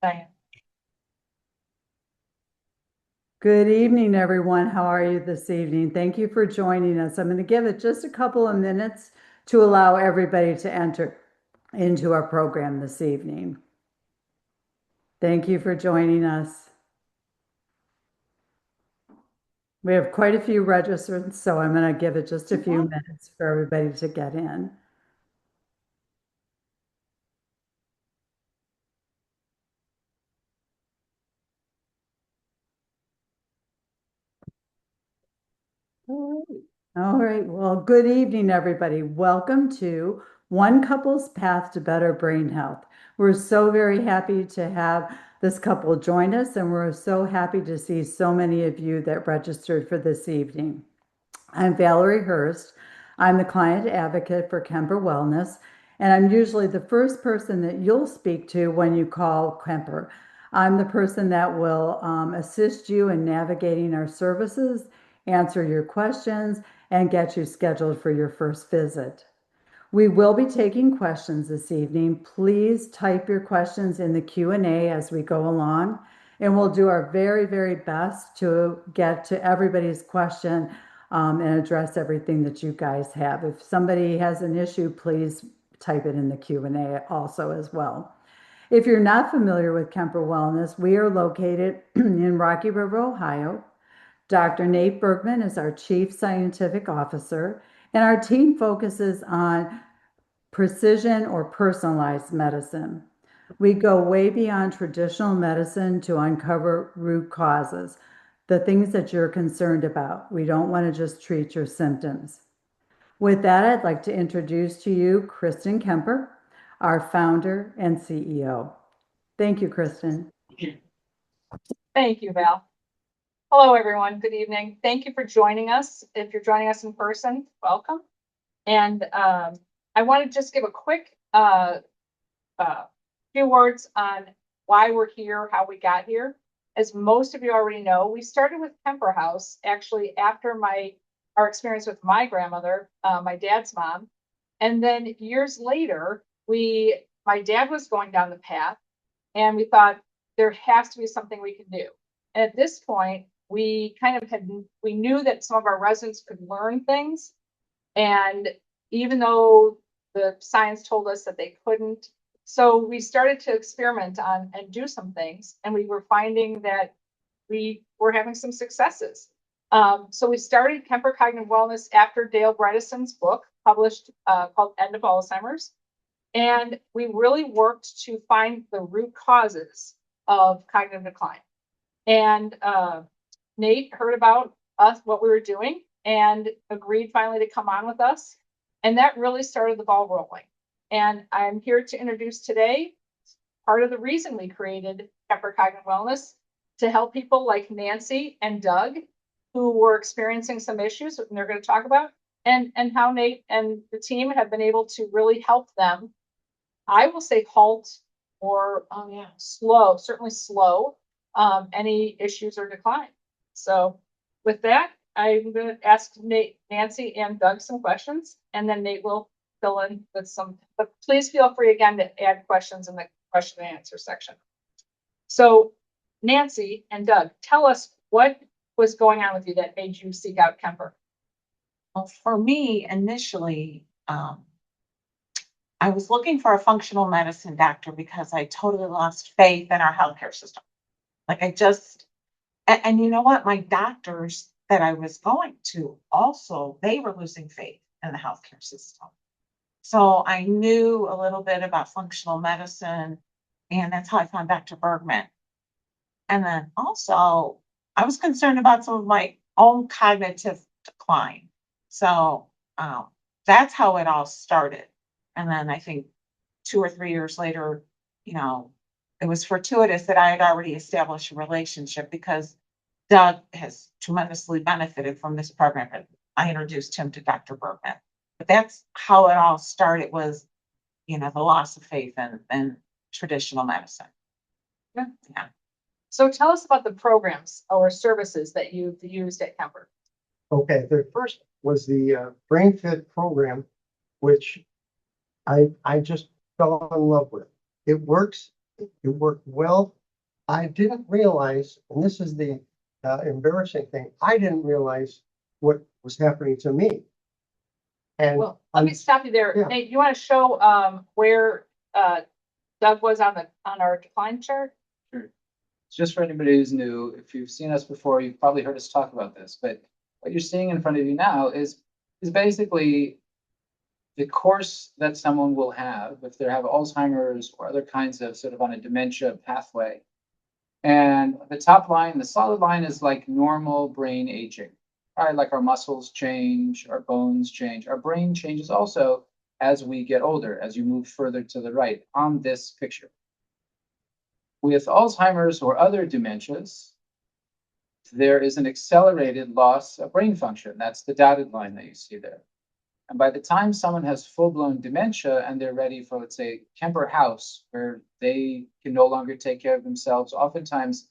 Diane. Good evening, everyone. How are you this evening? Thank you for joining us. I'm going to give it just a couple of minutes to allow everybody to enter into our program this evening. Thank you for joining us. We have quite a few registrants, so I'm going to give it just a few minutes for everybody to get in. All right. Well, good evening, everybody. Welcome to One Couple's Path to Better Brain Health. We're so very happy to have this couple join us, and we're so happy to see so many of you that registered for this evening. I'm Valerie Hurst. I'm the client advocate for Kemper Wellness, and I'm usually the first person that you'll speak to when you call Kemper. I'm the person that will assist you in navigating our services, answer your questions, and get you scheduled for your first visit. We will be taking questions this evening. Please type your questions in the Q&A as we go along, and we'll do our very, very best to get to everybody's question and address everything that you guys have. If somebody has an issue, please type it in the Q&A also as well. If you're not familiar with Kemper Wellness, we are located in Rocky River, Ohio. Dr. Nate Bergman is our Chief Scientific Officer, and our team focuses on precision or personalized medicine. We go way beyond traditional medicine to uncover root causes, the things that you're concerned about. We don't want to just treat your symptoms. With that, I'd like to introduce to you Kristen Kemper, our founder and CEO. Thank you, Kristen. Thank you, Val. Hello, everyone. Good evening. Thank you for joining us. If you're joining us in person, welcome. And I want to just give a quick few words on why we're here, how we got here. As most of you already know, we started with Kemper House actually after our experience with my grandmother, my dad's mom. And then years later, my dad was going down the path, and we thought there has to be something we can do. And at this point, we knew that some of our residents could learn things. And even though the science told us that they couldn't, so we started to experiment on and do some things. And we were finding that we were having some successes. So we started Kemper Cognitive Wellness after Dale Bredesen's book published called End of Alzheimer's. And we really worked to find the root causes of cognitive decline. And Nate heard about us, what we were doing, and agreed finally to come on with us. And that really started the ball rolling. And I'm here to introduce today part of the reason we created Kemper Cognitive Wellness, to help people like Nancy and Doug who were experiencing some issues, and they're going to talk about, and how Nate and the team have been able to really help them. I will say halt or certainly slow any issues or decline. So with that, I'm going to ask Nancy and Doug some questions, and then Nate will fill in with some, but please feel free again to add questions in the question and answer section. So Nancy and Doug, tell us what was going on with you that made you seek out Kemper. Well, for me, initially, I was looking for a functional medicine doctor because I totally lost faith in our healthcare system. Like and you know what? My doctors that I was going to also, they were losing faith in the healthcare system. So I knew a little bit about functional medicine, and that's how I found Dr. Bergman. And then also, I was concerned about some of my own cognitive decline. So that's how it all started. And then I think 2 or 3 years later, it was fortuitous that I had already established a relationship because Doug has tremendously benefited from this program. And I introduced him to Dr. Bergman. But that's how it all started, was, the loss of faith in traditional medicine. Yeah. So tell us about the programs or services that you've used at Kemper. Okay, the first was the Brain Fit program, which I just fell in love with. It works. It worked well I didn't realize, and this is the embarrassing thing, I didn't realize what was happening to me. And Well, let me stop you there. Yeah. Nate, you want to show, where, Doug was on our decline chart? Sure. Just for anybody who's new, if you've seen us before, you've probably heard us talk about this, but what you're seeing in front of you now is basically the course that someone will have if they have Alzheimer's or other kinds of sort of on a dementia pathway. And the top line, the solid line, is like normal brain aging, right? Like our muscles change, our bones change, our brain changes also as we get older, as you move further to the right on this picture. With Alzheimer's or other dementias, there is an accelerated loss of brain function. That's the dotted line that you see there. And by the time someone has full-blown dementia and they're ready for, let's say, Kemper House, where they can no longer take care of themselves, oftentimes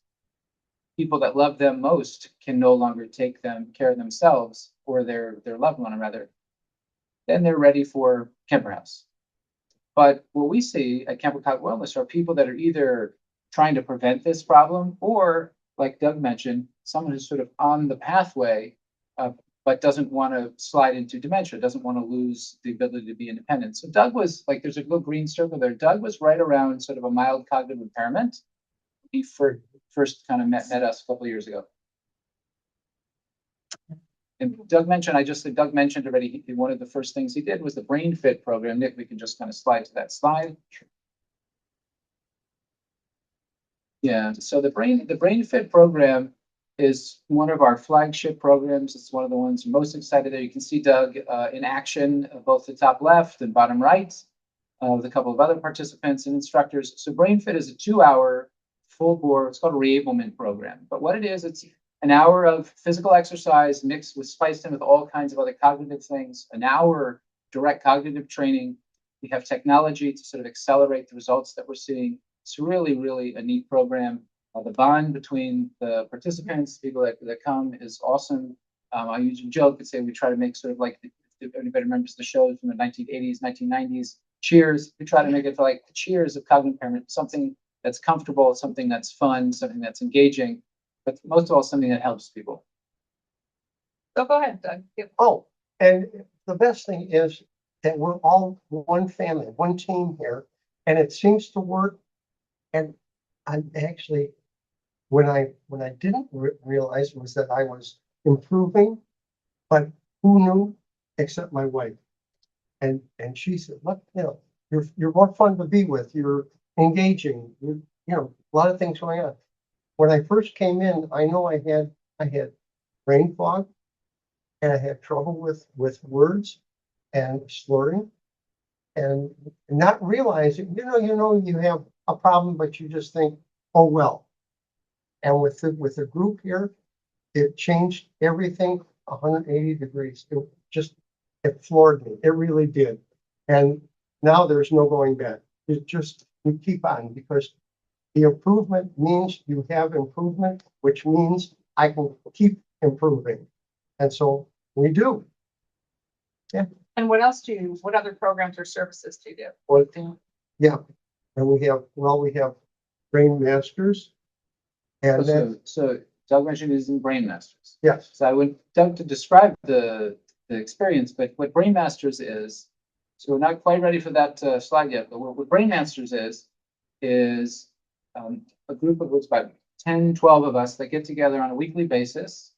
people that love them most can no longer take care of themselves or their loved one, rather, then they're ready for Kemper House. But what we see at Kemper Cognitive Wellness are people that are either trying to prevent this problem or, like Doug mentioned, someone who's sort of on the pathway, but doesn't want to slide into dementia, doesn't want to lose the ability to be independent. So Doug was like, there's a little green circle there. Doug was right around sort of a mild cognitive impairment. He first kind of met us a couple of years ago. And Doug mentioned, Doug mentioned already, one of the first things he did was the Brain Fit program. Nick, we can just kind of slide to that slide. Yeah, so the Brain Fit program is one of our flagship programs. It's one of the ones most excited there. You can see Doug in action, both the top left and bottom right, with a couple of other participants and instructors. So Brain Fit is a 2-hour full bore, it's called a reablement program. But what it is, it's an hour of physical exercise mixed with, spiced in with all kinds of other cognitive things, an hour direct cognitive training. We have technology to sort of accelerate the results that we're seeing. It's really, really a neat program. The bond between the participants, people that come, is awesome. I usually joke and say we try to make sort of like, if anybody remembers the shows from the 1980s, 1990s, Cheers. We try to make it like the Cheers of cognitive impairment, something that's comfortable, something that's fun, something that's engaging, but most of all, something that helps people. So go ahead, Doug. Yep. Oh, and the best thing is that we're all one family, one team here, and it seems to work. And I'm actually, when I didn't realize was that I was improving, but who knew except my wife. And she said, look, you're more fun to be with. You're engaging. A lot of things going on. When I first came in, I know I had brain fog, and I had trouble with words and slurring, and not realizing, you have a problem, but you just think, oh well. And with the group here, it changed everything 180 degrees. It floored me. It really did. And now there's no going back. You keep on, because the improvement means you have improvement, which means I can keep improving. And so we do. Yeah. And what other programs or services do you do? Well, yeah. And we have Brain Masters. And then, So Doug mentioned is in Brain Masters. yes. So I would Doug to describe the experience, but what Brain Masters is, so we're not quite ready for that slide yet, but what Brain Masters is a group of about 10, 12 of us that get together on a weekly basis.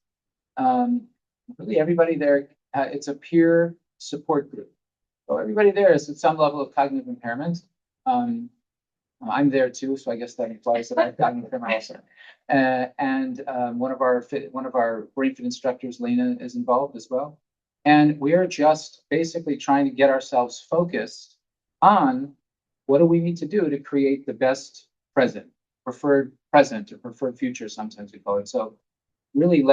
Really everybody there, it's a peer support group. So everybody there is at some level of cognitive impairment. I'm there too, so I guess that implies that I've gotten impairment also. And one of our Brain Fit instructors, Lena, is involved as well. And we are just basically trying to get ourselves focused on what do we need to do to create the best preferred present, or preferred future, sometimes we call it. So really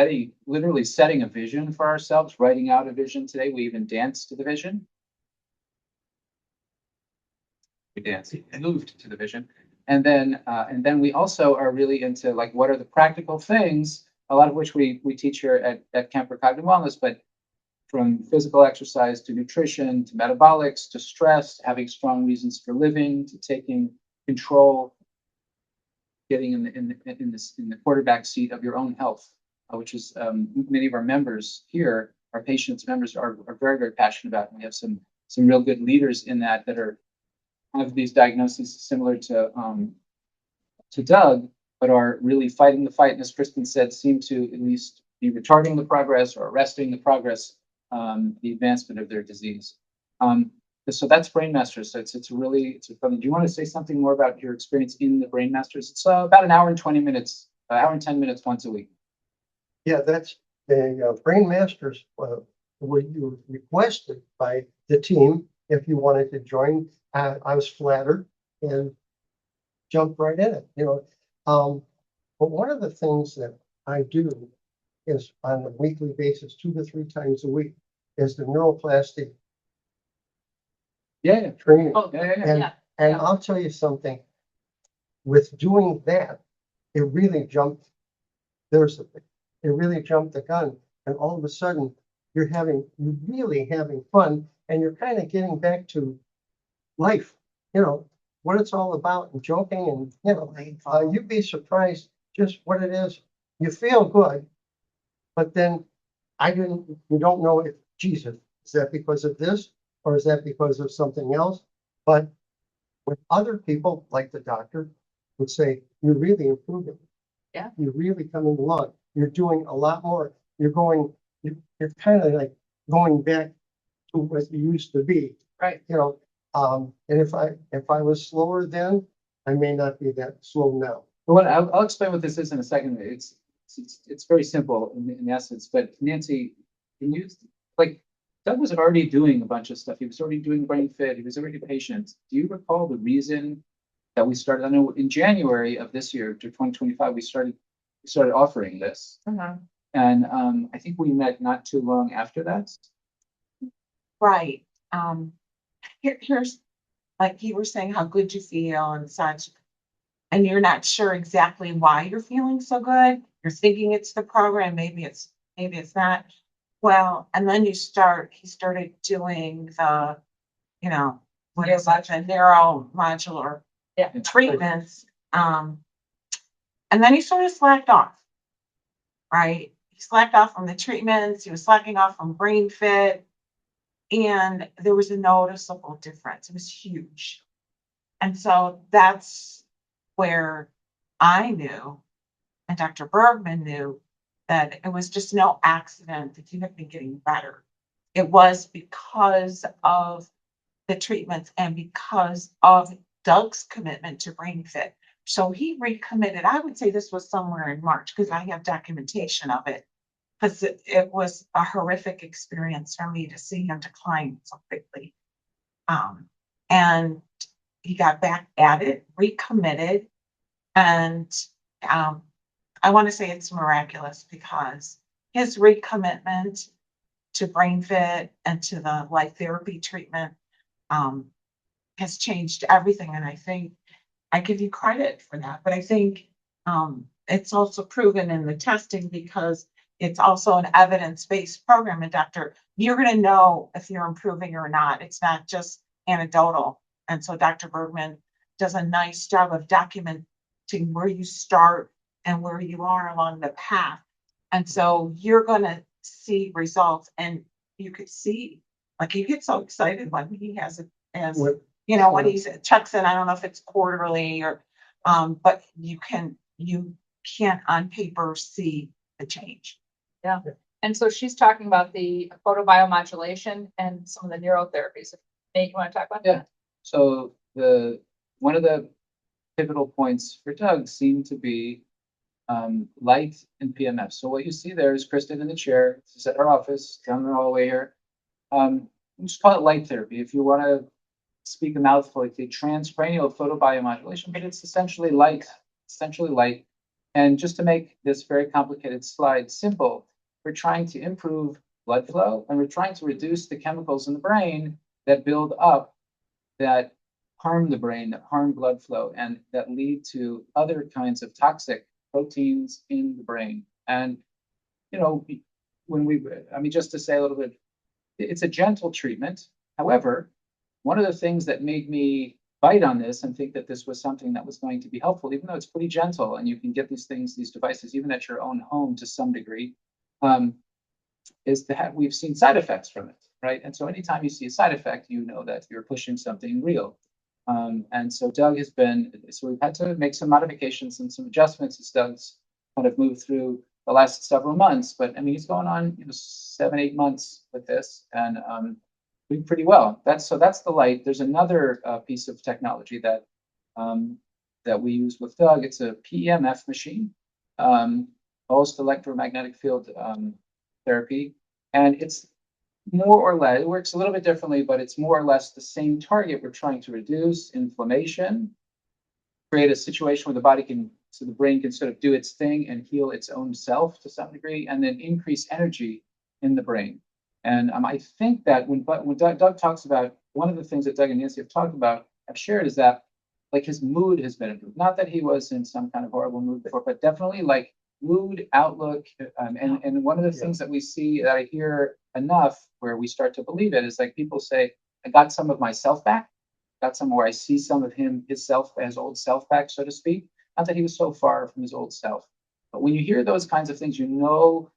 literally setting a vision for ourselves, writing out a vision. Today, we even danced to the vision. We danced, moved to the vision. And then we also are really into like, what are the practical things, a lot of which we teach here at Kemper Cognitive Wellness, but from physical exercise to nutrition, to metabolics, to stress, having strong reasons for living, to taking control. getting in the quarterback seat of your own health, which is many of our members here, our patients members are very, very passionate about. And we have some real good leaders in that are have these diagnoses similar to Doug, but are really fighting the fight, and as Kristen said, seem to at least be retarding the progress or arresting the progress, the advancement of their disease. So that's Brain Masters. So it's fun. Do you want to say something more about your experience in the Brain Masters? It's about an hour and 20 minutes, hour and 10 minutes once a week. Yeah, that's the Brain Masters, were you requested by the team if you wanted to join. I was flattered and jumped right in it, But one of the things that I do is on a weekly basis, 2 to 3 times a week, is the neuroplastic Yeah. training. Oh, Yeah. And, yeah, and yeah. I'll tell you something, with doing that, it really jumped, it really jumped the gun. And all of a sudden, you're really having fun, and you're kind of getting back to life, what it's all about, and joking, and, you'd be surprised just what it is. You feel good, but then you don't know if, Jesus, is that because of this, or is that because of something else? But with other people, like the doctor, would say, you're really improving. Yeah. You're really coming along. You're doing a lot more. You're kind of like going back to what you used to be. Right. And if I was slower then, I may not be that slow now. Well, I'll explain what this is in a second. It's very simple in essence, but Nancy, can you, like, Doug was already doing a bunch of stuff. He was already doing Brain Fit. He was already a patient. Do you recall the reason that we started? I know in January of this year, to 2025, we started offering this. And I think we met not too long after that. Right. Here's, like you were saying, how good you feel and such. And you're not sure exactly why you're feeling so good. You're thinking it's the program, maybe it's not. Well, and then he started doing the, what is that, the neuromodular Yeah. treatments. And then he sort of slacked off. Right? He slacked off from the treatments, he was slacking off from Brain Fit. And there was a noticeable difference. It was huge. And so that's where I knew, and Dr. Bergman knew, that it was just no accident that you have been getting better. It was because of the treatments and because of Doug's commitment to Brain Fit. So he recommitted. I would say this was somewhere in March because I have documentation of it. Because it was a horrific experience for me to see him decline so quickly. And he got back at it, recommitted, and I want to say it's miraculous because his recommitment to Brain Fit and to the light therapy treatment has changed everything. And I think I give you credit for that. But I think it's also proven in the testing because it's also an evidence-based program. And you're going to know if you're improving or not. It's not just anecdotal. And so Dr. Bergman does a nice job of documenting where you start and where you are along the path. And so you're going to see results, and you could see, like, you get so excited when he has it as, when he checks in. I don't know if it's quarterly or, but you can on paper see the change. Yeah. And so she's talking about the photobiomodulation and some of the neurotherapies. Nate, you want to talk about that? So one of the pivotal points for Doug seemed to be light and PMF. So what you see there is Kristen in the chair. This is at her office down the hallway here. We just call it light therapy. If you want to speak a mouthful, it's a transcranial photobiomodulation, but it's essentially light. And just to make this very complicated slide simple, we're trying to improve blood flow, and we're trying to reduce the chemicals in the brain that build up, that harm the brain, that harm blood flow, and that lead to other kinds of toxic proteins in the brain. And, just to say a little bit, it's a gentle treatment. However, one of the things that made me bite on this and think that this was something that was going to be helpful, even though it's pretty gentle and you can get these things, these devices, even at your own home to some degree, is that we've seen side effects from it, right? And so anytime you see a side effect, you know that you're pushing something real. And so Doug has been, so we've had to make some modifications and some adjustments as Doug's kind of moved through the last several months. But I mean, he's going on, 7, 8 months with this and doing pretty well. That's the light. There's another piece of technology that that we use with Doug. It's a PEMF machine, pulsed electromagnetic field therapy, and it's more or less, it works a little bit differently, but it's more or less the same target. We're trying to reduce inflammation, create a situation where the body can, so the brain can sort of do its thing and heal its own self to some degree, and then increase energy in the brain. And I think that when Doug talks about, one of the things that Doug and Nancy have talked about, have shared, is that like his mood has been improved. Not that he was in some kind of horrible mood before, but definitely like mood, outlook, and one of the things that we see that I hear enough where we start to believe it is like people say, I got some of myself back, got some where I see some of him, his old self back, so to speak. Not that he was so far from his old self, but when you hear those kinds of things,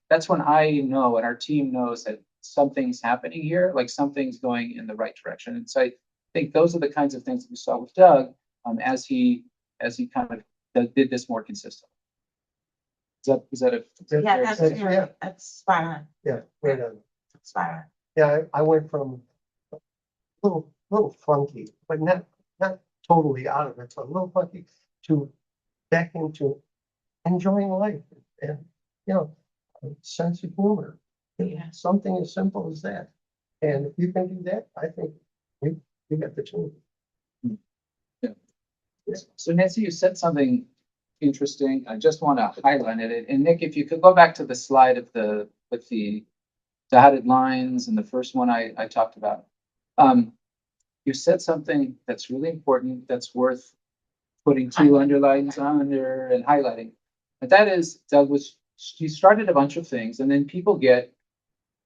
that's when I know and our team knows that something's happening here, like something's going in the right direction. And so I think those are the kinds of things that we saw with Doug as he kind of did this more consistently. Is that a Yeah, that's That's- yeah. that's spot on. Yeah, right on. Spot on. Yeah, I went from a little funky, but not totally out of it, but a little funky to back into enjoying life and, a sense of humor. Yeah. Something as simple as that. And if you can do that, I think you got the tool. So Nancy, you said something interesting. I just want to highlight it. And Nick, if you could go back to the slide with the dotted lines and the first one I talked about. You said something that's really important, that's worth putting 2 underlines under and highlighting. But that is, he started a bunch of things and then people get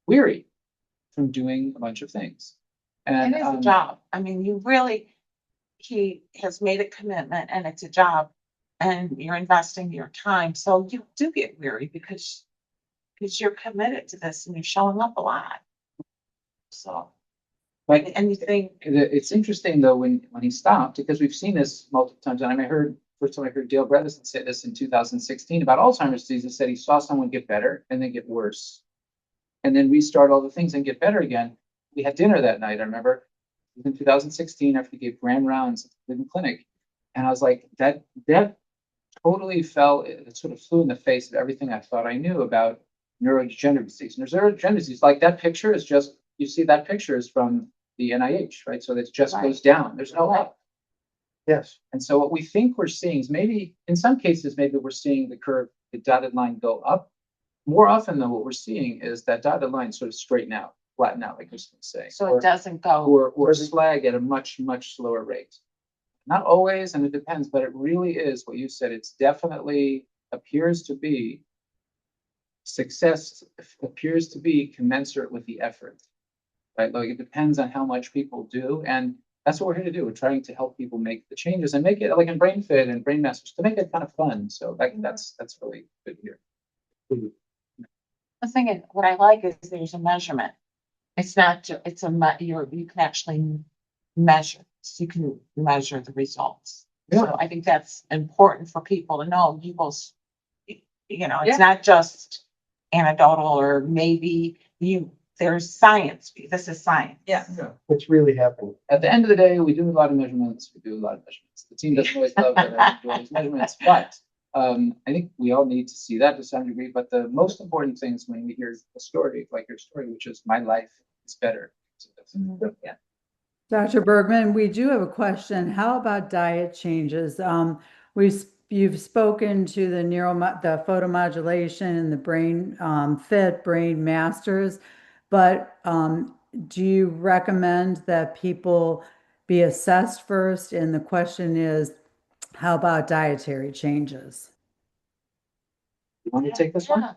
weary from doing a bunch of things. And It is a job. I mean, he has made a commitment and it's a job and you're investing your time. So you do get weary because you're committed to this and you're showing up a lot. So, But and you think, it's interesting though, when he stopped, because we've seen this multiple times. And I heard, first time I heard Dale Bredesen say this in 2016 about Alzheimer's disease. He said he saw someone get better and then get worse. And then restart all the things and get better again. We had dinner that night, I remember. It was in 2016 after he gave grand rounds at the Cleveland Clinic. And I was like, that totally it sort of flew in the face of everything I thought I knew about neurodegenerative disease. And neurodegenerative disease, like that picture is just, you see that picture is from the NIH, right? So it just Right. goes down. There's no up. Yes. And so what we think we're seeing is maybe, in some cases, maybe we're seeing the curve, the dotted line go up. More often though, what we're seeing is that dotted line sort of straighten out, flatten out, like you're saying. so it doesn't go. Or slag at a much, much slower rate. Not always, and it depends, but it really is what you said. It's definitely appears to be success appears to be commensurate with the effort, right? Like it depends on how much people do. And that's what we're here to do. We're trying to help people make the changes and make it like in BrainFit and Brain Masters to make it kind of fun. So that's really good here. The thing is, what I like is there's a measurement. It's not, you can actually measure, so you can measure the results. Yeah. So I think that's important for people to know. It's Yeah. not just anecdotal or maybe there's science. This is science. Yeah. It's really happening. At the end of the day, we do a lot of measurements. The team doesn't always love that I do all these measurements, but I think we all need to see that to some degree. But the most important things when we hear a story like your story, which is my life is better. So Yeah. Dr. Bergman, we do have a question. How about diet changes? You've spoken to the the photomodulation and the Brain Fit, Brain Masters, but do you recommend that people be assessed first? And the question is, how about dietary changes? you want to take this one? Yeah.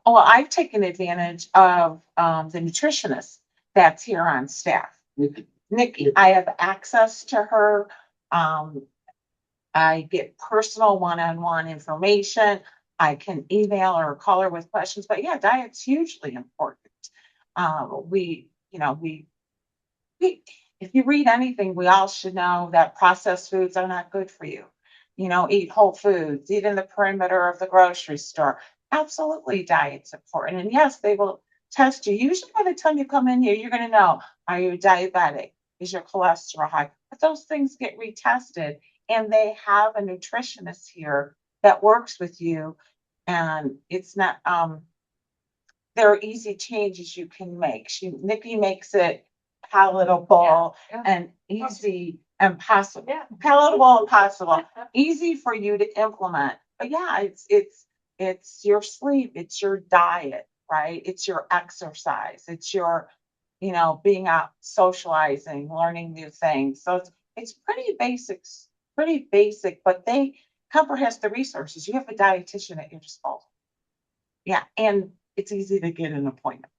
Well, I've taken advantage of the nutritionist that's here on staff. Nikki, I have access to her I get personal one-on-one information. I can email or call her with questions, but yeah, diet's hugely important. We, if you read anything, we all should know that processed foods are not good for you. Eat whole foods, eat in the perimeter of the grocery store. Absolutely, diet's important. And yes, they will test you. Usually by the time you come in here, you're going to know, are you diabetic? Is your cholesterol high? But those things get retested, and they have a nutritionist here that works with you. And it's not, there are easy changes you can make. Nikki makes it palatable Yeah. and easy and possible. Yeah. Palatable and possible. Easy for you to implement. But yeah, it's your sleep, it's your diet, right? It's your exercise, it's your, being out socializing, learning new things. So it's pretty basic, but Comfort has the resources. You have a dietitian at your disposal. Yeah, and it's easy to get an appointment.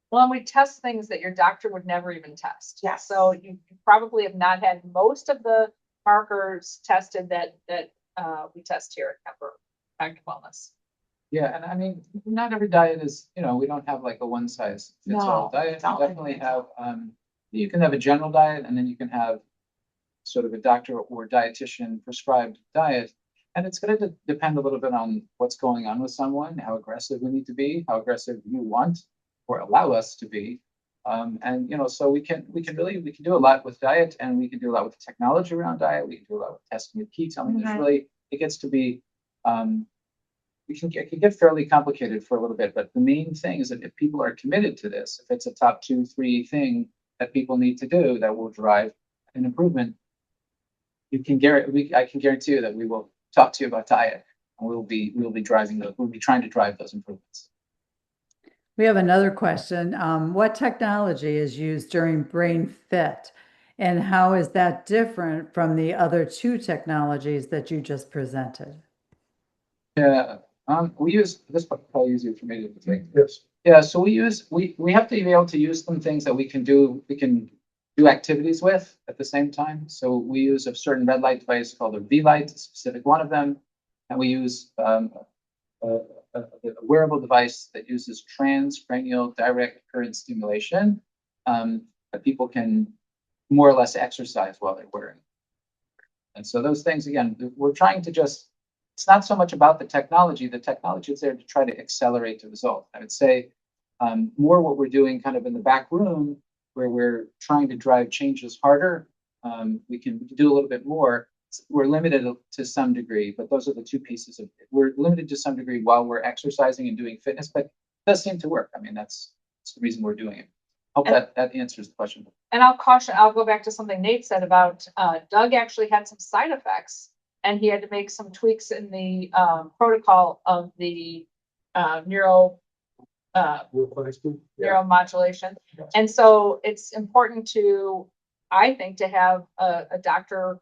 Well, and we test things that your doctor would never even test. Yes. So you probably have not had most of the markers tested that we test here at Kemper Active Wellness. Yeah, and I mean, not every diet is, we don't have like a one size fits all No, diet. it's You not definitely like have, you can have a general diet and then you can have sort of a doctor or dietitian prescribed diet. And it's going to depend a little bit on what's going on with someone, how aggressive we need to be, how aggressive you want or allow us to be. And so we can do a lot with diet, and we can do a lot with technology around diet. We can do a lot with testing of ketone. I mean, there's really, it gets to be, it can get fairly complicated for a little bit, but the main thing is that if people are committed to this, if it's a top 2, 3 thing that people need to do that will drive an improvement, I can guarantee you that we will talk to you about diet, and we'll be trying to drive those improvements. We have another question. What technology is used during Brain Fit, and how is that different from the other two technologies that you just presented? Yeah, we use this, probably easier for me to take. Yes. Yeah, so we have to be able to use some things that we can do activities with at the same time. So we use a certain red light device called a V-Light, a specific one of them, and we use a wearable device that uses transcranial direct current stimulation that people can more or less exercise while they're wearing. And so those things, again, we're trying to it's not so much about the technology. The technology is there to try to accelerate the result. I would say more what we're doing kind of in the back room, where we're trying to drive changes harder. We can do a little bit more. We're limited to some degree, but those are the two pieces of it. We're limited to some degree while we're exercising and doing fitness, but it does seem to work. I mean, that's the reason we're doing it. Hope that answers the question. And I'll go back to something Nate said about Doug actually had some side effects, and he had to make some tweaks in the protocol of the neuromodulation. And so it's important I think, to have a doctor,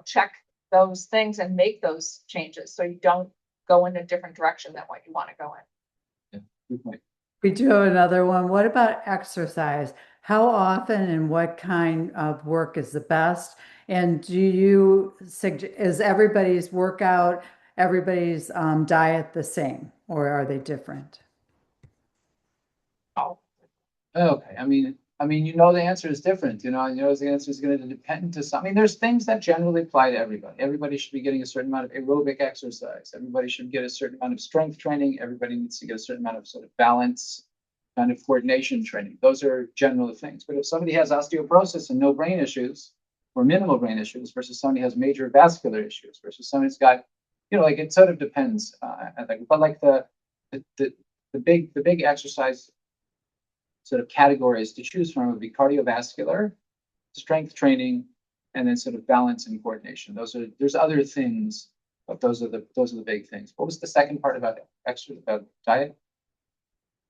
check those things and make those changes so you don't go in a different direction than what you want to go in. Yeah, good point. We do have another one. What about exercise? How often and what kind of work is the best? And is everybody's workout, everybody's diet the same, or are they different? Okay. I mean, the answer is different, the answer is going to depend to some. I mean, there's things that generally apply to everybody. Everybody should be getting a certain amount of aerobic exercise. Everybody should get a certain amount of strength training. Everybody needs to get a certain amount of sort of balance, kind of coordination training. Those are general things. But if somebody has osteoporosis and no brain issues, or minimal brain issues, versus somebody has major vascular issues, versus somebody's got, like it sort of depends. But like the big exercise sort of categories to choose from would be cardiovascular, strength training, and then sort of balance and coordination. There's other things, but those are the big things. What was the second part about diet?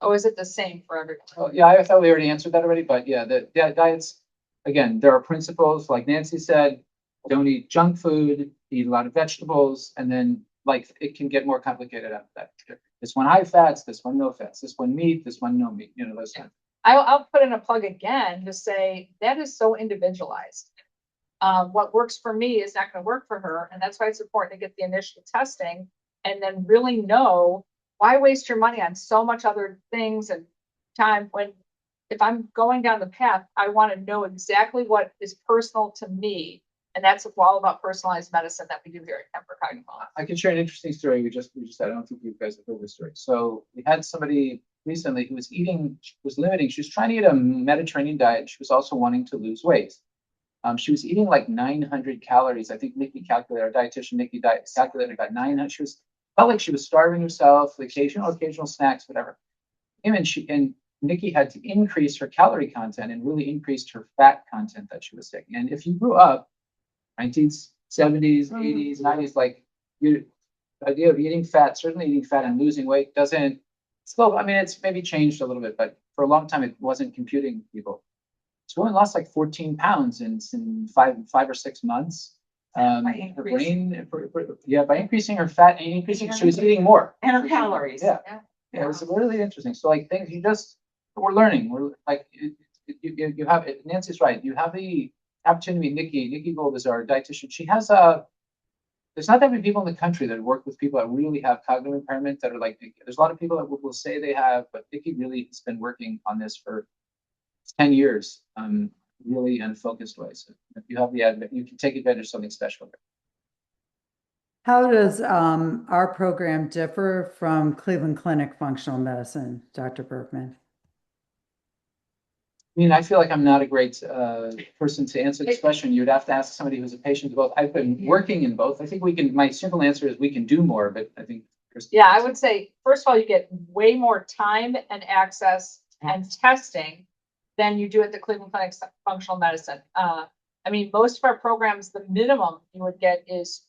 Oh, is it the same for everyone? Oh, yeah, I thought we already answered that already, but yeah, diets, again, there are principles, like Nancy said, don't eat junk food, eat a lot of vegetables, and then like it can get more complicated after that. This one high fats, this one no fats, this one meat, this one no meat, those kinds. I'll put in a plug again to say that is so individualized. What works for me is not gonna work for her, and that's why it's important to get the initial testing and then really know, why waste your money on so much other things and time when, if I'm going down the path, I want to know exactly what is personal to me. And that's all about personalized medicine that we do here at Kemper Cognitive. I can share an interesting story we just had. I don't think you guys have heard this story. So we had somebody recently who was limiting. She was trying to eat a Mediterranean diet. She was also wanting to lose weight. She was eating like 900 calories. I think Nikki calculated, our dietitian Nikki calculated about 900. She felt like she was starving herself, occasional snacks, whatever. And Nikki had to increase her calorie content and really increased her fat content that she was taking. And if you grew up 1970s, 80s, 90s, like the idea of eating fat, certainly eating fat and losing weight doesn't still, I mean, it's maybe changed a little bit, but for a long time it wasn't computing people. This woman lost like 14 pounds in 5 or 6 months. Her brain, by increasing her fat and increasing, she was eating more. And her calories. Yeah. Yeah, it was really interesting. So like things we're learning. We're like you have it. Nancy's right. You have the opportunity. Nikki Gold is our dietitian. She has there's not that many people in the country that work with people that really have cognitive impairment that are like Nikki. There's a lot of people that will say they have, but Nikki really has been working on this for 10 years, really in a focused way. So if you have you can take advantage of something special. How does our program differ from Cleveland Clinic Functional Medicine, Dr. Bergman? I mean, I feel like I'm not a great person to answer this question. You'd have to ask somebody who's a patient of both. I've been working in both. I think my simple answer is we can do more, but I think. Yeah, I would say, first of all, you get way more time and access and testing than you do at the Cleveland Clinic Functional Medicine. I mean, most of our programs, the minimum you would get is,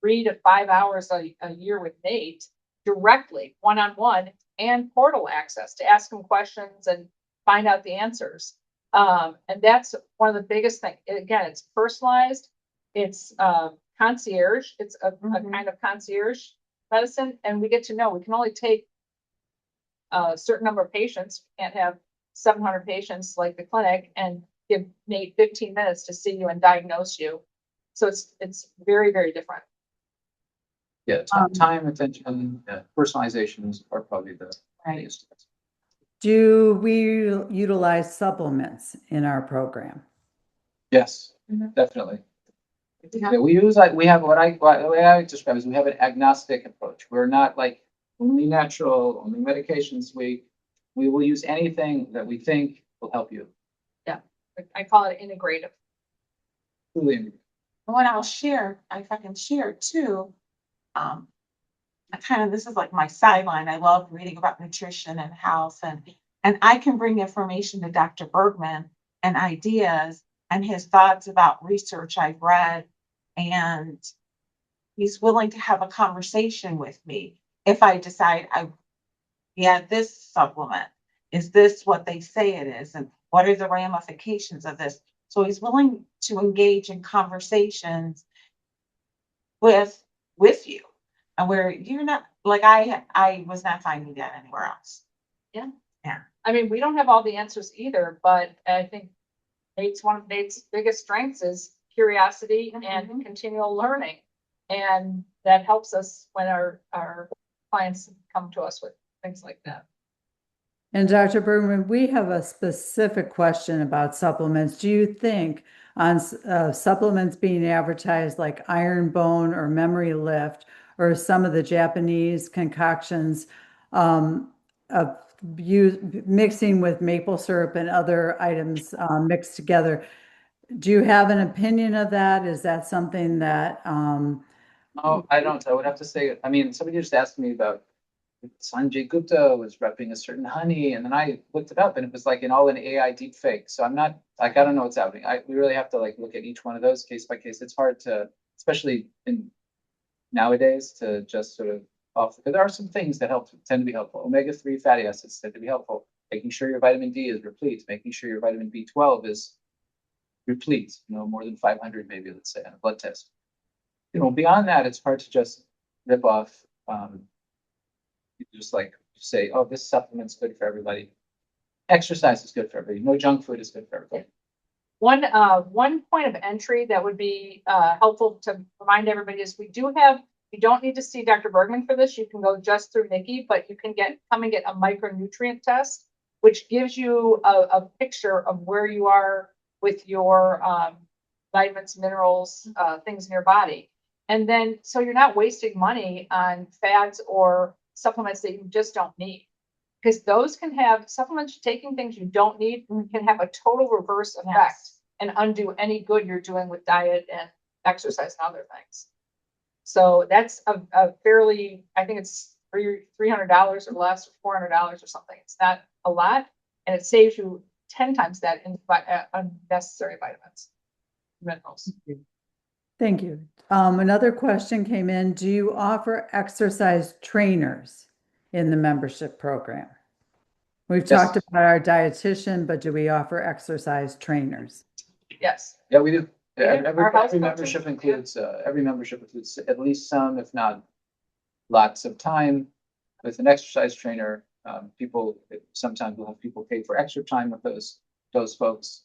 3 to 5 hours a year with Nate directly, one-on-one, and portal access to ask him questions and find out the answers. And that's one of the biggest things. Again, it's personalized. It's concierge. It's a kind of concierge medicine. And we get to know, we can only take a certain number of patients. We can't have 700 patients like the clinic and give Nate 15 minutes to see you and diagnose you. So it's very, very different. Yeah, time, attention, personalizations are probably the biggest. Do we utilize supplements in our program? Yes, definitely. Yeah, we have the way I describe it is we have an agnostic approach. We're not like only natural, only medications. We will use anything that we think will help you. Yeah, I call it integrative. Truly integrative. What I'll share, if I can share too, this is like my sideline. I love reading about nutrition and health, and I can bring information to Dr. Bergman and ideas and his thoughts about research I've read, and he's willing to have a conversation with me if I decide this supplement, is this what they say it is, and what are the ramifications of this? So he's willing to engage in conversations with you, and where you're not like I was not finding that anywhere else. Yeah. Yeah. I mean, we don't have all the answers either, but I think one of Nate's biggest strengths is curiosity and continual learning. And that helps us when our clients come to us with things like that. And Dr. Bergman, we have a specific question about supplements. Do you think on supplements being advertised like Iron Bone or Memory Lift or some of the Japanese concoctions of mixing with maple syrup and other items mixed together, do you have an opinion of that? Is that something that Oh, I don't. I would have to say. I mean, somebody just asked me about Sanjay Gupta was repping a certain honey, and then I looked it up, and it was like an AI deep fake. So I'm not like I don't know what's happening. We really have to like look at each one of those case by case. It's hard to, especially in nowadays, to just sort of off. Because there are some things that tend to be helpful. Omega-3 fatty acids tend to be helpful. Making sure your vitamin D is replete. Making sure your vitamin B12 is replete. More than 500 maybe. Let's say on a blood test. Beyond that, it's hard to just rip off. Just like say, oh, this supplement's good for everybody. Exercise is good for everybody. No junk food is good for everybody. One point of entry that would be helpful to remind everybody is you don't need to see Dr. Bergman for this. You can go just through Nikki, but you can come and get a micronutrient test, which gives you a picture of where you are with your vitamins, minerals, things in your body. And then, so you're not wasting money on fads or supplements that you just don't need. Because those can have supplements, taking things you don't need can have a total reverse effect Yes. and undo any good you're doing with diet and exercise and other things. So that's a fairly, I think it's $300 or less, or $400 or something. It's not a lot, and it saves you 10 times that in unnecessary vitamins, minerals. Thank you. Another question came in. Do you offer exercise trainers in the membership program? We've Yes. talked about our dietitian, but do we offer exercise trainers? Yes. Yeah, we do. Yeah, our house Every coaches, every membership includes at least some, if not lots of time with an exercise trainer. People, sometimes we'll have people pay for extra time with those folks.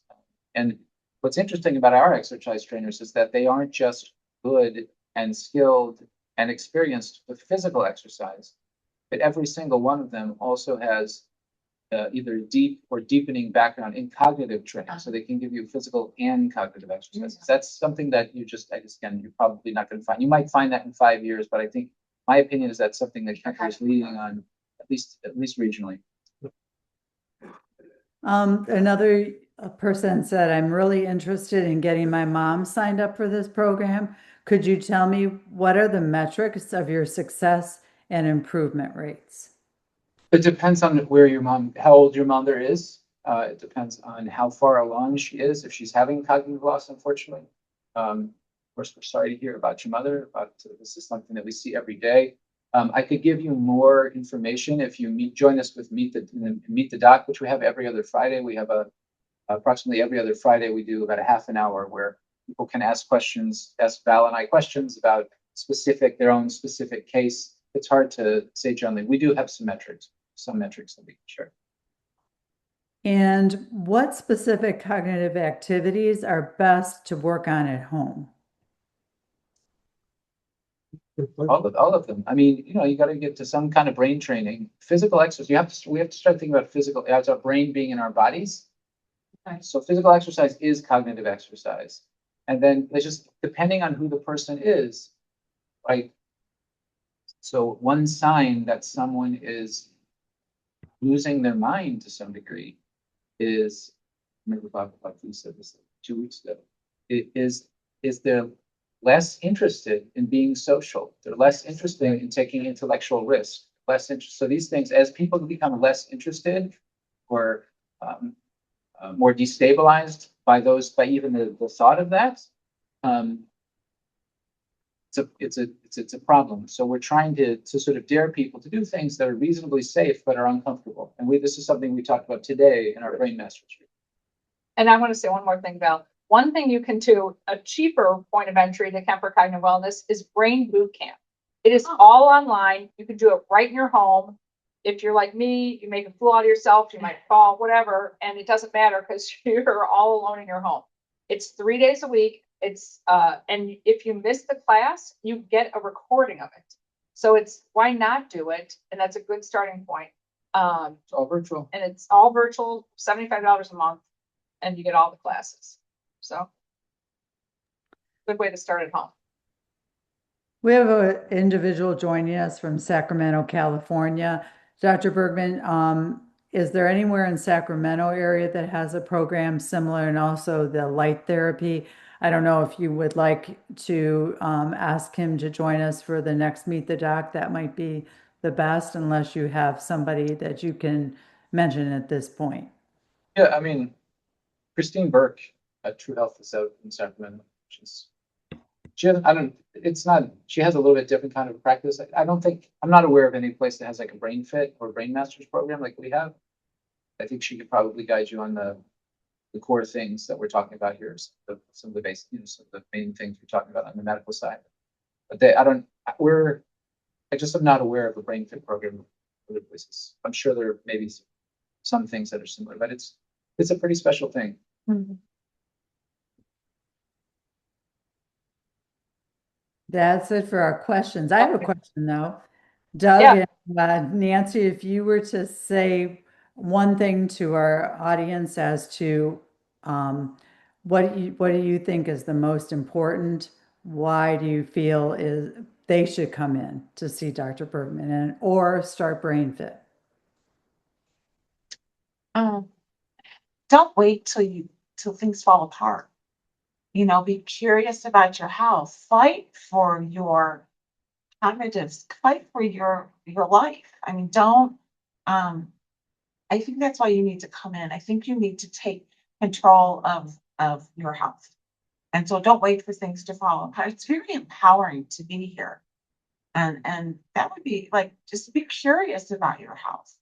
And what's interesting about our exercise trainers is that they aren't just good and skilled and experienced with physical exercise, but every single one of them also has either deep or deepening background in cognitive training, so they can give you physical and cognitive exercises. That's something that again, you're probably not going to find. You might find that in 5 years, but I think my opinion is that's something that Kemper is leading on, at least regionally. Another person said, I'm really interested in getting my mom signed up for this program. Could you tell me what are the metrics of your success and improvement rates? It depends on how old your mother is. It depends on how far along she is, if she's having cognitive loss, unfortunately. Of course, we're sorry to hear about your mother, but this is something that we see every day. I could give you more information if you join us with Meet the Doc, which we have every other Friday. We have approximately every other Friday, we do about a half an hour where people can ask Val and I questions about their own specific case. It's hard to say generally. We do have some metrics that we can share. And what specific cognitive activities are best to work on at home? All of them. I mean, you got to get to some kind of brain training. Physical exercise. We have to start thinking about physical as our brain being in our bodies. Okay. So physical exercise is cognitive exercise, and then it's just depending on who the person is, right? So one sign that someone is losing their mind to some degree is, remember Bob said this 2 weeks ago, is they're less interested in being social. They're less interested in taking intellectual risk, less interest. So these things, as people become less interested or more destabilized by even the thought of that, it's a problem. So we're trying to sort of dare people to do things that are reasonably safe but are uncomfortable. And this is something we talked about today in our Brain Masters group. And I want to say one more thing, Val. One thing you can do, a cheaper point of entry to Kemper Cognitive Wellness is Brain Boot Camp. It is all online. You can do it right in your home. If you're like me, you make a fool out of yourself, you might fall, whatever, and it doesn't matter because you're all alone in your home. It's 3 days a week. And if you miss the class, you get a recording of it. So why not do it? And that's a good starting point. It's all virtual. And it's all virtual, $75 a month, and you get all the classes. So good way to start at home. We have an individual joining us from Sacramento, California. Dr. Bergman, is there anywhere in Sacramento area that has a program similar, and also the light therapy? I don't know if you would like to ask him to join us for the next Meet the Doc. That might be the best, unless you have somebody that you can mention at this point. Yeah, I mean, Christine Burke at True Health is out in Sacramento. She has a little bit different kind of practice. I'm not aware of any place that has like a Brain Fit or Brain Masters program like we have. I think she could probably guide you on the core things that we're talking about here. Some of the basic, some of the main things we're talking about on the medical side. But I just am not aware of a Brain Fit program in other places. I'm sure there may be some things that are similar, but it's a pretty special thing. Mm-hmm. That's it for our questions. I have a Okay. question though. Doug Yeah. and Nancy, if you were to say one thing to our audience as to what do you think is the most important? Why do you feel is they should come in to see Dr. Bergman and or start BrainFit? Um, don't wait till things fall apart. You know, be curious about your health. Fight for your cognitives. Fight for your life. I mean, don't. I think that's why you need to come in. I think you need to take control of your health. And so don't wait for things to fall apart. It's very empowering to be here. And that would be like just be curious about your health.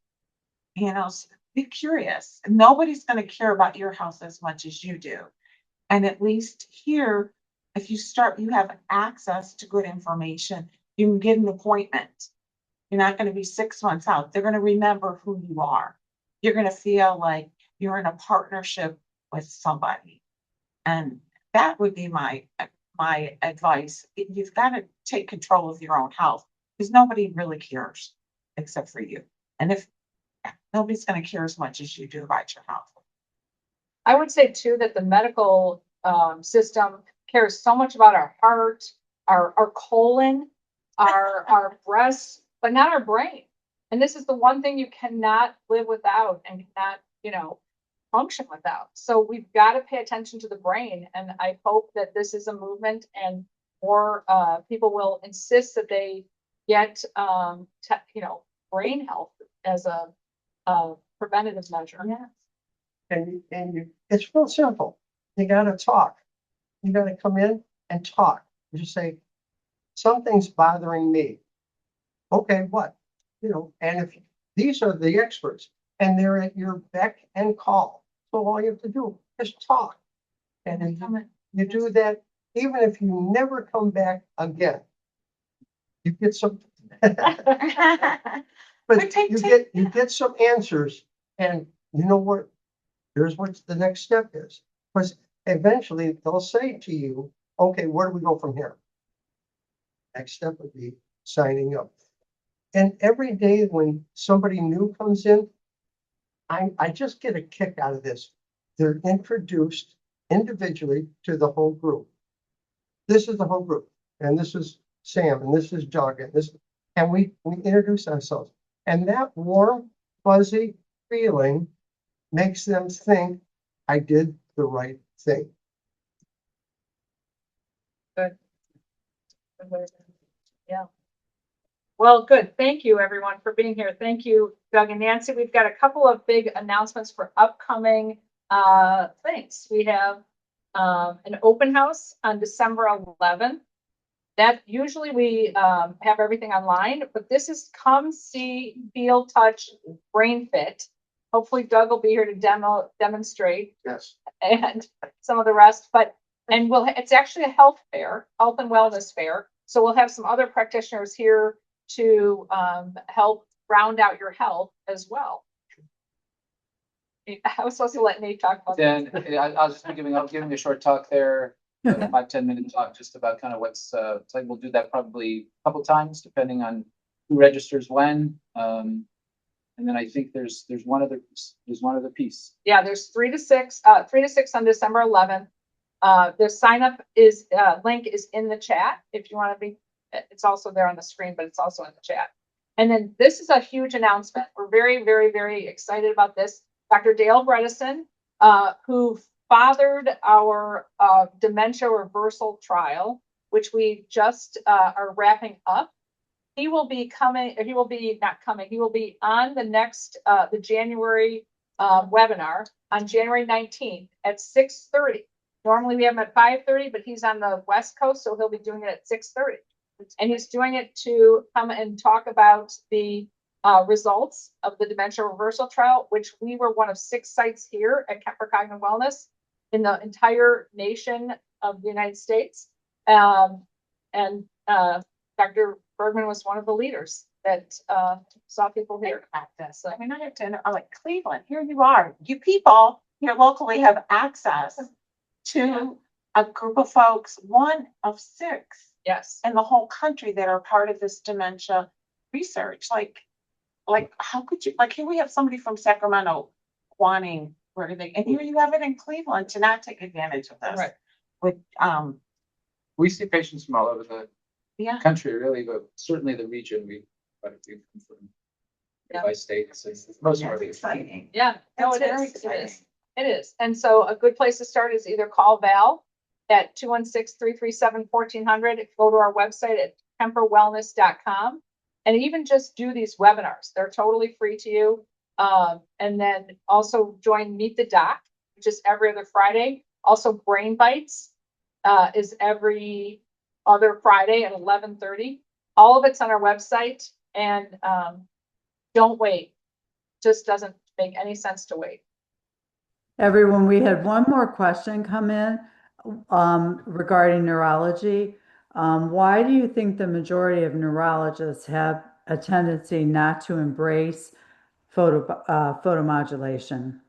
You know, be curious. Nobody's going to care about your health as much as you do. And at least here, if you have access to good information, you can get an appointment. You're not going to be 6 months out. They're going to remember who you are. You're going to feel like you're in a partnership with somebody. And that would be my advice. You've got to take control of your own health because nobody really cares except for you. And if nobody's going to care as much as you do about your health. I would say too that the medical system cares so much about our heart, our colon, our breasts, but not our brain. And this is the one thing you cannot live without and cannot, function without. So we've got to pay attention to the brain. And I hope that this is a movement and more people will insist that they get brain health as a preventative measure. Yeah. It's real simple. You gotta talk. You gotta come in and talk. You just say, something's bothering me. Okay, what? And if these are the experts and they're at your beck and call. So all you have to do is talk. And then you do that, even if you never come back again. You get some, but you get some answers, and you know what? Here's what the next step is. Because eventually they'll say to you, okay, where do we go from here? Next step would be signing up. And every day when somebody new comes in, I just get a kick out of this. They're introduced individually to the whole group. This is the whole group, and this is Sam, and this is Doug, and we introduce ourselves. And that warm, fuzzy feeling makes them think I did the right thing. Good. Yeah. Well, good. Thank you, everyone, for being here. Thank you, Doug and Nancy. We've got a couple of big announcements for upcoming things. We have an open house on December 11th. That usually we have everything online, but this is come see, feel, touch, brain fit. Hopefully Doug will be here to demonstrate Yes. and some of the rest, it's actually a health fair, health and wellness fair. So we'll have some other practitioners here to help round out your health as well. I was supposed to let Nate talk about Then this. I'll just be giving a short talk there, a 5-10 minute talk just about kind of what's it's like we'll do that probably a couple times depending on who registers when. And then I think there's one other piece. Yeah, there's 3 to 6 on December 11th. The sign up link is in the chat if you want to be. It's also there on the screen, but it's also in the chat. And then this is a huge announcement. We're very, very, very excited about this. Dr. Dale Bredesen, who fathered our dementia reversal trial, which we just are wrapping up. He will be on the next, the January webinar on January 19th at 6:30. Normally we have him at 5:30, but he's on the West Coast, so he'll be doing it at 6:30. And he's doing it to come and talk about the results of the dementia reversal trial, which we were one of 6 sites here at Kemper Cognitive Wellness in the entire nation of the United States. And Dr. Bergman was one of the leaders that saw people here About this. I mean, I have to, like Cleveland, here you are. You people here locally have access to a group of folks, one of 6 Yes. in the whole country that are part of this dementia research. Like, how could you, like, here we have somebody from Sacramento wanting, where do they, and here you have it in Cleveland to not take advantage of this. Right. With, We see patients from all over the yeah, country, really, but certainly the region, we quite a few come from Yeah. by states, and most of our. that's exciting. Yeah, no, That's it very is, it is. exciting. It is. And so a good place to start is either call Val at 216-337-1400. Go to our website at kemperwellness.com and even just do these webinars. They're totally free to you. And then also join Meet the Doc, which is every other Friday. Also Brain Bites is every other Friday at 11:30. All of it's on our website, and don't wait. Just doesn't make any sense to wait. Everyone, we had one more question come in regarding neurology. Why do you think the majority of neurologists have a tendency not to embrace photomodulation?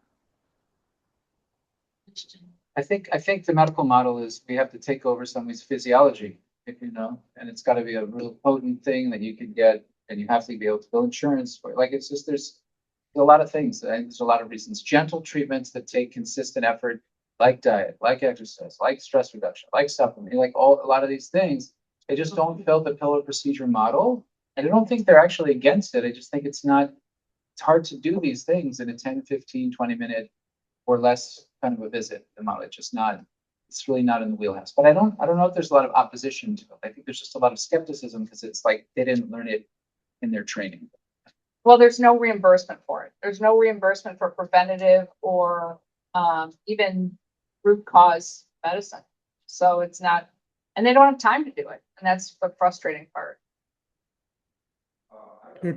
I think the medical model is we have to take over somebody's physiology, if you know, and it's gotta be a real potent thing that you can get, and you have to be able to bill insurance for, like, it's just, there's a lot of things, and there's a lot of reasons. Gentle treatments that take consistent effort, like diet, like exercise, like stress reduction, like supplement, like a lot of these things, they just don't fill the pillow procedure model. And I don't think they're actually against it. I just think it's hard to do these things in a 10, 15, 20-minute or less kind of a visit. The model, it's really not in the wheelhouse. But I don't know if there's a lot of opposition to it. I think there's just a lot of skepticism because it's like they didn't learn it in their training. Well, there's no reimbursement for it. There's no reimbursement for preventative or even root cause medicine. So it's not, and they don't have time to do it. And that's the frustrating part.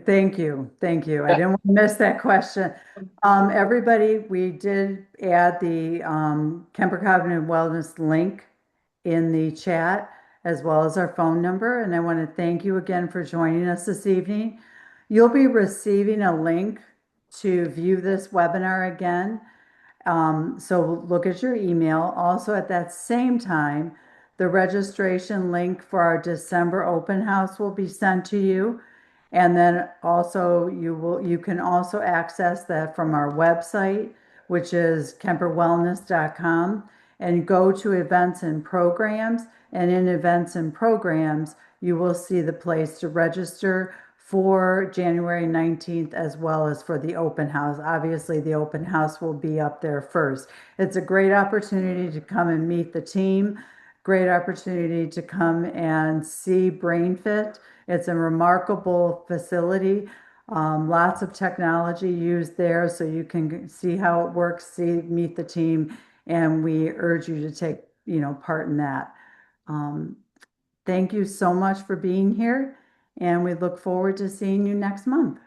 Thank you. Thank you. I didn't want to miss that question. Everybody, we did add the Kemper Cognitive Wellness link in the chat, as well as our phone number. And I want to thank you again for joining us this evening. You'll be receiving a link to view this webinar again. So look at your email. Also at that same time, the registration link for our December open house will be sent to you. And then also you can also access that from our website, which is kemperwellness.com, and go to events and programs. And in events and programs, you will see the place to register for January 19th, as well as for the open house. Obviously, the open house will be up there first. It's a great opportunity to come and meet the team. Great opportunity to come and see BrainFit. It's a remarkable facility. Lots of technology used there, so you can see how it works, meet the team, and we urge you to take, part in that. Thank you so much for being here, and we look forward to seeing you next month.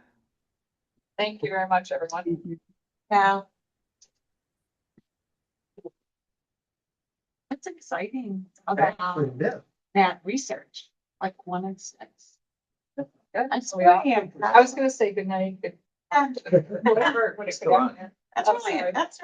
Thank you very much, everyone. Yeah. That's exciting about Actually, yeah. that research, like 1 in 6. Good. I'm So we all- sorry. I was gonna say good night, good, whatever, Still on. whatever. That's I'm really, sorry. that's